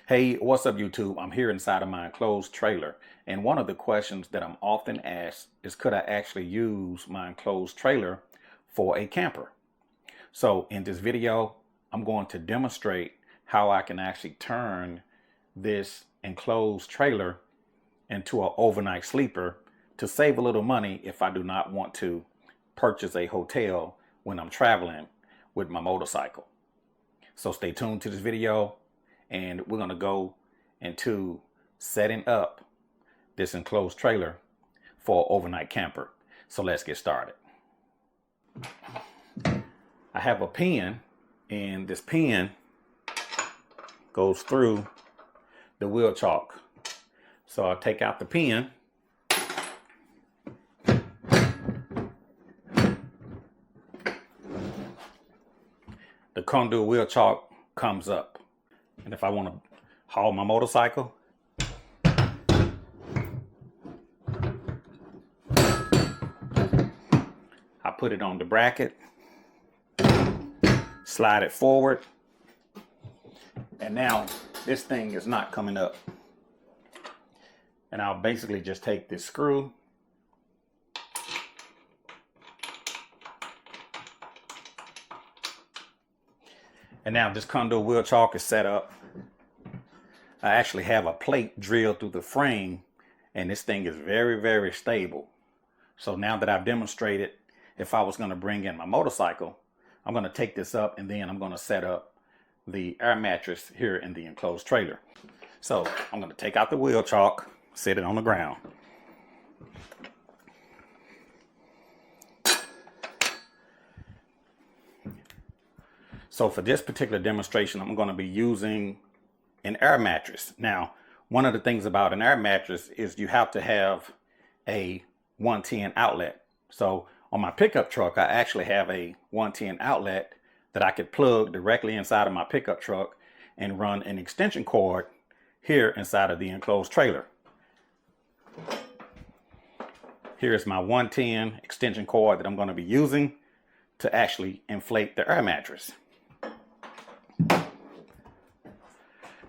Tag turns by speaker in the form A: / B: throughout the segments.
A: Hey, what's up YouTube? I'm here inside of my enclosed trailer, and one of the questions that I'm often asked is, could I actually use my enclosed trailer for a camper? So in this video, I'm going to demonstrate how I can actually turn this enclosed trailer into an overnight sleeper to save a little money if I do not want to purchase a hotel when I'm traveling with my motorcycle. So stay tuned to this video, and we're going to go into setting up this enclosed trailer for an overnight camper. So let's get started. I have a pin, and this pin goes through the wheel chalk. So I'll take out the pin. The conduit wheel chalk comes up. And if I want to haul my motorcycle, I put it on the bracket, slide it forward, and now this thing is not coming up. And I'll basically just take this screw and now this conduit wheel chalk is set up. I actually have a plate drilled through the frame, and this thing is very, very stable. So now that I've demonstrated, if I was going to bring in my motorcycle, I'm going to take this up, and then I'm going to set up the air mattress here in the enclosed trailer. So I'm going to take out the wheel chalk, set it on the ground. So for this particular demonstration, I'm going to be using an air mattress. Now, one of the things about an air mattress is you have to have a 110 outlet. So on my pickup truck, I actually have a 110 outlet that I could plug directly inside of my pickup truck and run an extension cord here inside of the enclosed trailer. Here's my 110 extension cord that I'm going to be using to actually inflate the air mattress.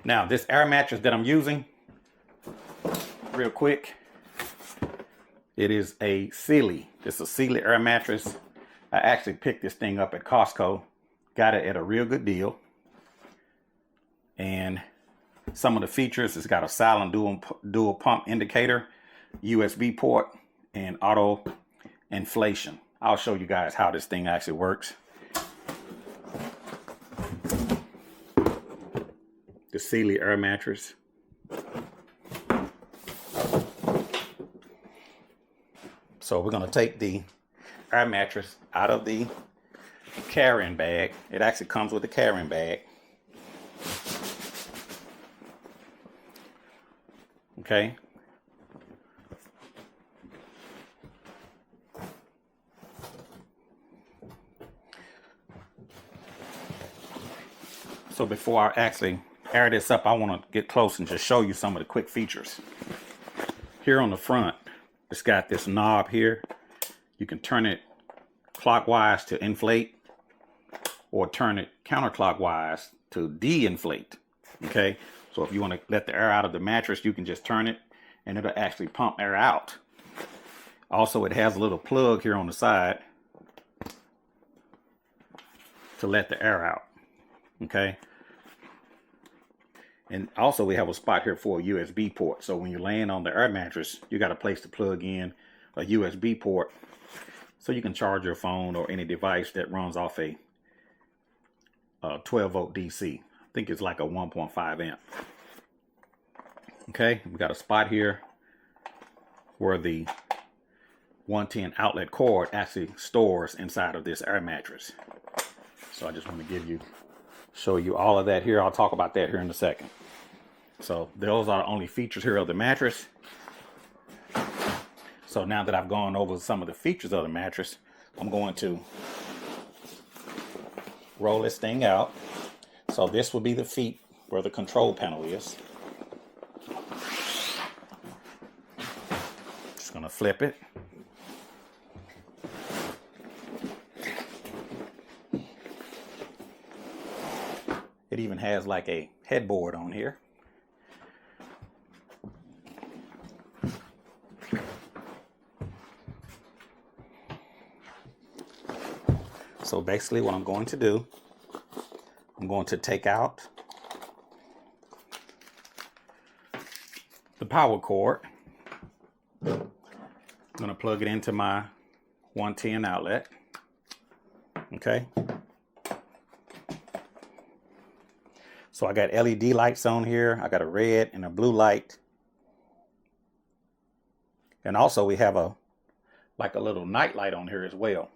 A: Now, this air mattress that I'm using, real quick, it is a Sealy. It's a Sealy air mattress. I actually picked this thing up at Costco, got it at a real good deal. And some of the features, it's got a silent dual pump indicator, USB port, and auto inflation. I'll show you guys how this thing actually works. The Sealy air mattress. So we're going to take the air mattress out of the carrying bag. It actually comes with a carrying bag. Okay. So before I actually air this up, I want to get close and just show you some of the quick features. Here on the front, it's got this knob here. You can turn it clockwise to inflate or turn it counterclockwise to de-inflate. Okay, so if you want to let the air out of the mattress, you can just turn it and it'll actually pump air out. Also, it has a little plug here on the side to let the air out. Okay. And also we have a spot here for a USB port. So when you're laying on the air mattress, you got a place to plug in a USB port so you can charge your phone or any device that runs off a 12 volt DC. I think it's like a 1.5 amp. Okay, we got a spot here where the 110 outlet cord actually stores inside of this air mattress. So I just want to show you all of that here. I'll talk about that here in a second. So those are the only features here of the mattress. So now that I've gone over some of the features of the mattress, I'm going to roll this thing out. So this will be the feet where the control panel is. Just going to flip it. It even has like a headboard on here. So basically what I'm going to do, I'm going to take out the power cord. I'm going to plug it into my 110 outlet. Okay. So I got LED lights on here. I got a red and a blue light. And also we have a little night light on here as well.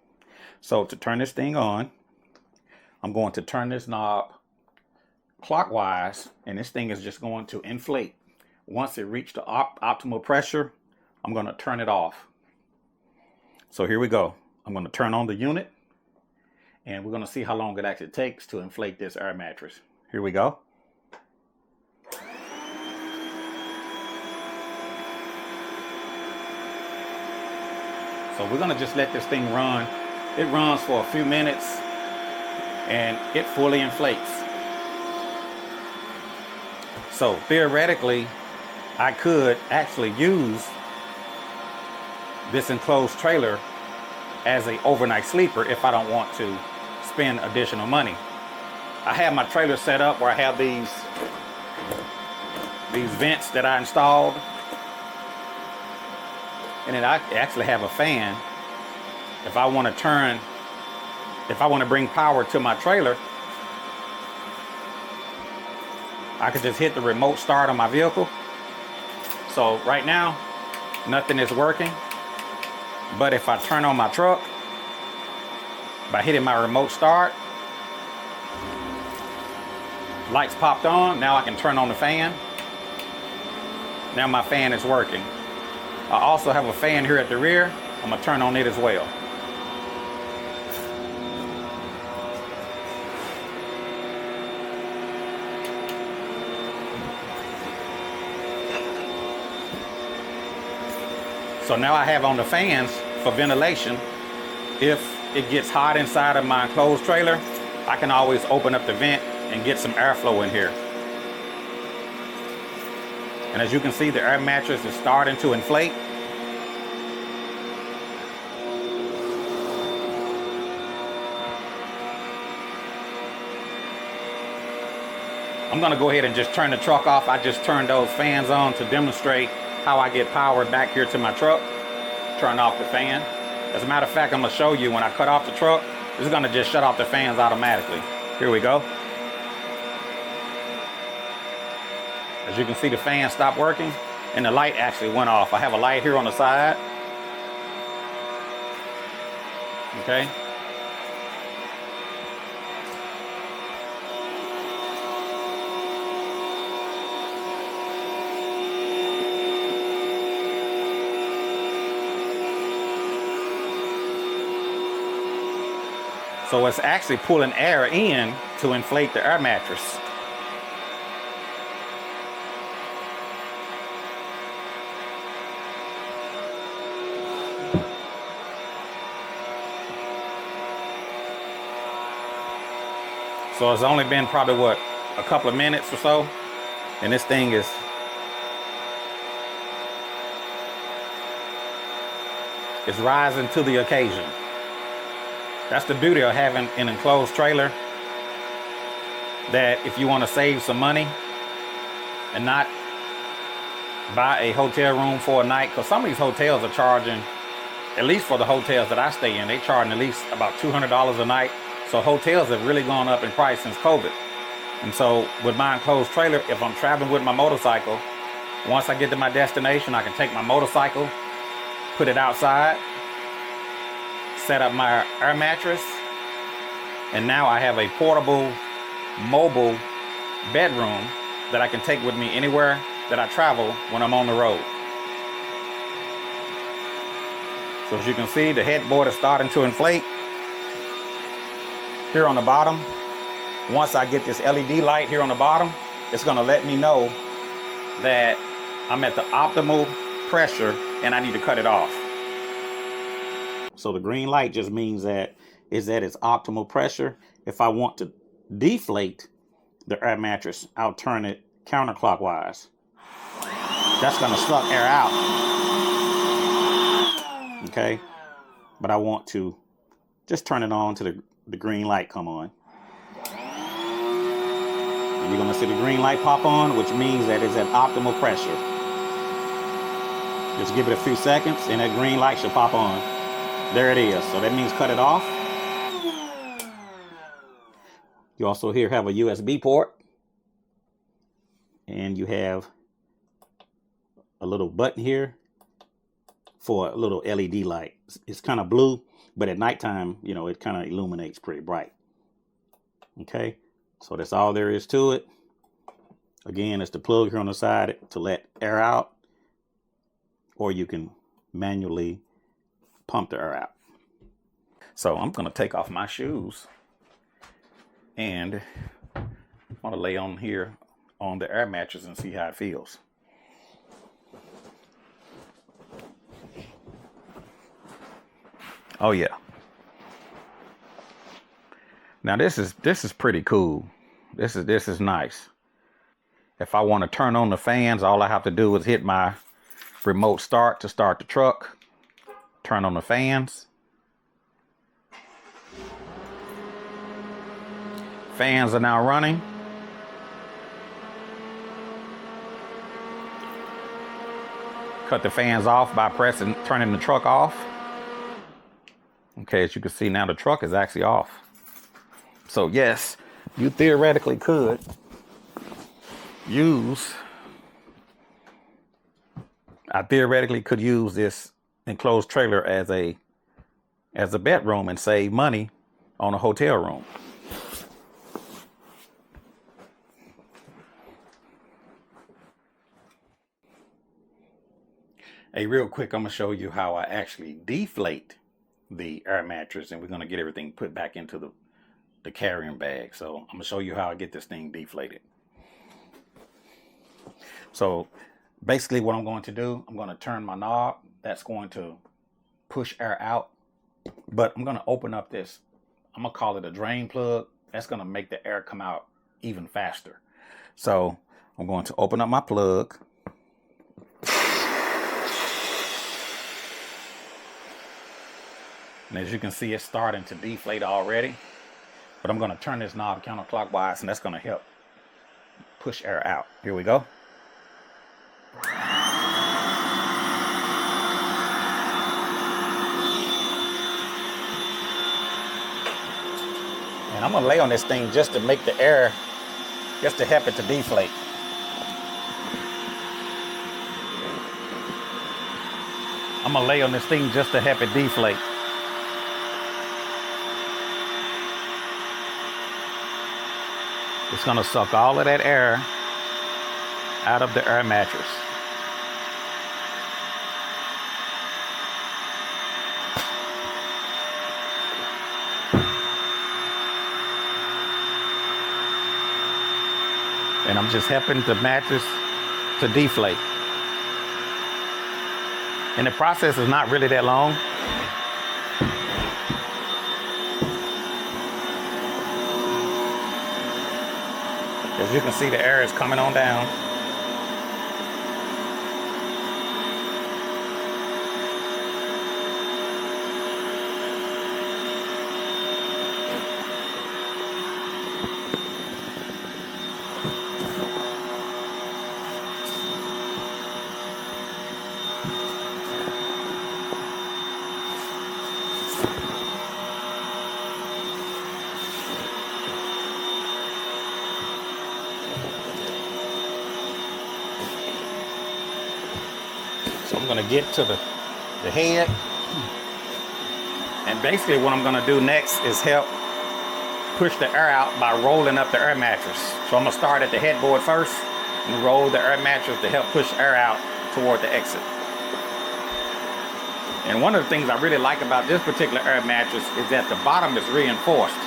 A: So to turn this thing on, I'm going to turn this knob clockwise, and this thing is just going to inflate. Once it reaches the optimal pressure, I'm going to turn it off. So here we go. I'm going to turn on the unit, and we're going to see how long it actually takes to inflate this air mattress. Here we go. So we're going to just let this thing run. It runs for a few minutes, and it fully inflates. So theoretically, I could actually use this enclosed trailer as an overnight sleeper if I don't want to spend additional money. I have my trailer set up where I have these vents that I installed, and then I actually have a fan. If I want to bring power to my trailer, I could just hit the remote start on my vehicle. So right now, nothing is working. But if I turn on my truck by hitting my remote start, lights popped on. Now I can turn on the fan. Now my fan is working. I also have a fan here at the rear. I'm gonna turn on it as well. So now I have on the fans for ventilation. If it gets hot inside of my enclosed trailer, I can always open up the vent and get some airflow in here. And as you can see, the air mattress is starting to inflate. I'm gonna go ahead and just turn the truck off. I just turned those fans on to demonstrate how I get power back here to my truck. Turn off the fan. As a matter of fact, I'm gonna show you when I cut off the truck, it's gonna just shut off the fans automatically. Here we go. As you can see, the fan stopped working and the light actually went off. I have a light here on the side. Okay. So it's actually pulling air in to inflate the air mattress. So it's only been probably what, a couple of minutes or so, and this thing is rising to the occasion. That's the beauty of having an enclosed trailer, that if you want to save some money and not buy a hotel room for a night, because some of these hotels are charging, at least for the hotels that I stay in, they charging at least about $200 a night. So hotels have really gone up in price since COVID. And so with my enclosed trailer, if I'm traveling with my motorcycle, once I get to my destination, I can take my motorcycle, put it outside, set up my air mattress, and now I have a portable, mobile bedroom that I can take with me anywhere that I travel when I'm on the road. So as you can see, the headboard is starting to inflate. Here on the bottom, once I get this LED light here on the bottom, it's gonna let me know that I'm at the optimal pressure and I need to cut it off. So the green light just means that it's at its optimal pressure. If I want to deflate the air mattress, I'll turn it counterclockwise. That's gonna suck air out. Okay, but I want to just turn it on to the the green light come on. And you're gonna see the green light pop on, which means that it's at optimal pressure. Just give it a few seconds and that green light should pop on. There it is. So that means cut it off. You also here have a USB port. And you have a little button here for a little LED light. It's kind of blue, but at nighttime, you know, it kind of illuminates pretty bright. Okay, so that's all there is to it. Again, it's the plug here on the side to let air out, or you can manually pump the air out. So I'm going to take off my shoes and I'm going to lay on here on the air mattress and see how it feels. Oh yeah. Now this is pretty cool. This is nice. If I want to turn on the fans, all I have to do is hit my remote start to start the truck. Turn on the fans. Fans are now running. Cut the fans off by turning the truck off. Okay, as you can see now the truck is actually off. So yes, you theoretically could use this enclosed trailer as a bedroom and save money on a hotel room. Hey, real quick, I'm gonna show you how I actually deflate the air mattress, and we're gonna get everything put back into the carrying bag. So I'm gonna show you how I get this thing deflated. So basically what I'm going to do, I'm going to turn my knob. That's going to push air out, but I'm going to open up this, I'm going to call it a drain plug. That's going to make the air come out even faster. So I'm going to open up my plug. And as you can see, it's starting to deflate already, but I'm going to turn this knob counterclockwise, and that's going to help push air out. Here we go. And I'm gonna lay on this thing just to make the air, just to help it to deflate. I'm gonna lay on this thing just to help it deflate. It's gonna suck all of that air out of the air mattress. And I'm just helping the mattress to deflate. And the process is not really that long. As you can see, the air is coming on down. So I'm gonna get to the head. And basically what I'm gonna do next is help push the air out by rolling up the air mattress. So I'm gonna start at the headboard first and roll the air mattress to help push air out toward the exit. And one of the things I really like about this particular air mattress is that the bottom is reinforced.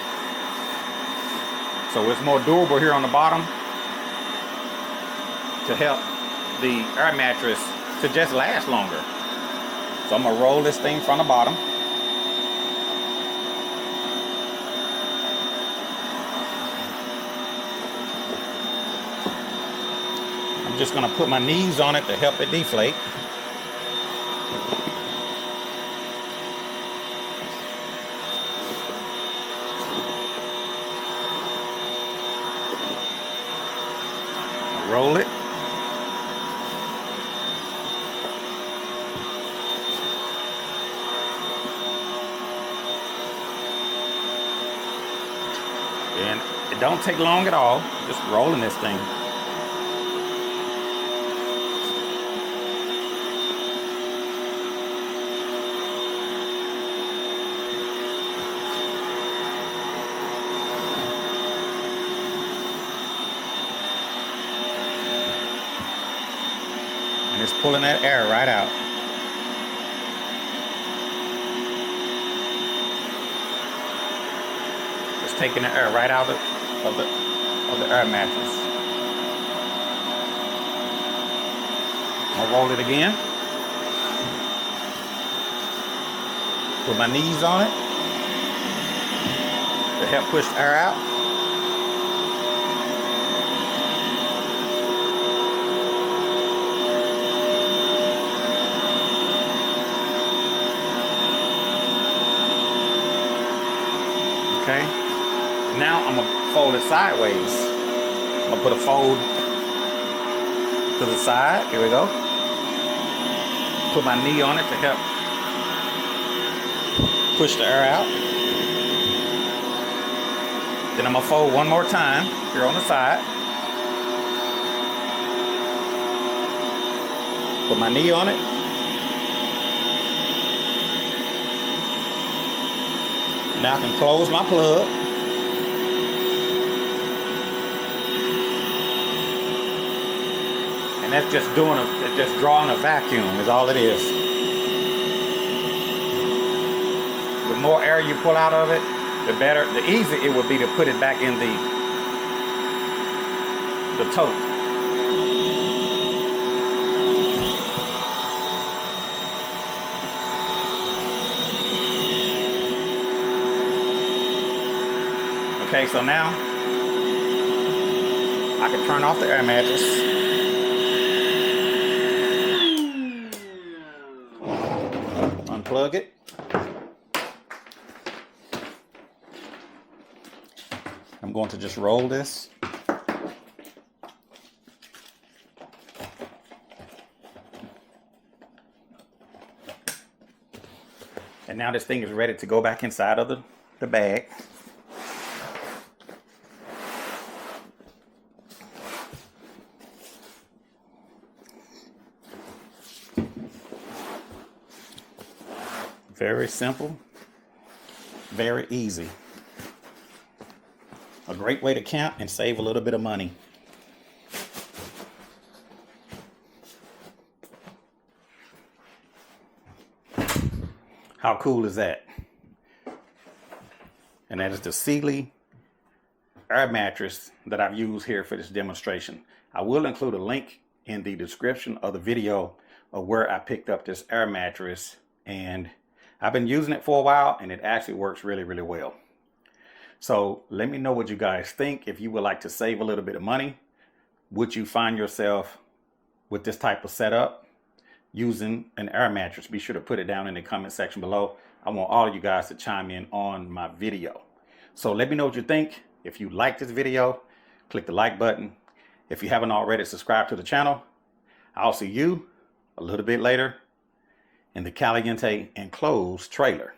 A: So it's more durable here on the bottom to help the air mattress to just last longer. So I'm gonna roll this thing from the bottom. I'm just gonna put my knees on it to help it deflate. Roll it. And it don't take long at all, just rolling this thing. And it's pulling that air right out. It's taking the air right out of the air mattress. I'll roll it again. Put my knees on it to help push the air out. Okay, now I'm gonna fold it sideways. I'm gonna put a fold to the side. Here we go. Put my knee on it to help push the air out. Then I'm gonna fold one more time here on the side. Put my knee on it. Now I can close my plug. And that's just just drawing a vacuum is all it is. The more air you pull out of it, the better, the easier it would be to put it back in the tote. Okay, so now I can turn off the air mattress. Unplug it. I'm going to just roll this. And now this thing is ready to go back inside of the bag. Very simple, very easy. A great way to camp and save a little bit of money. How cool is that? And that is the Sealy air mattress that I've used here for this demonstration. I will include a link in the description of the video of where I picked up this air mattress, and I've been using it for a while and it actually works really, really well. So let me know what you guys think. If you would like to save a little bit of money, would you find yourself with this type of setup using an air mattress? Be sure to put it down in the comment section below. I want all of you guys to chime in on my video. So let me know what you think. If you like this video, click the like button. If you haven't already, subscribe to the channel. I'll see you a little bit later in the Caliente enclosed trailer.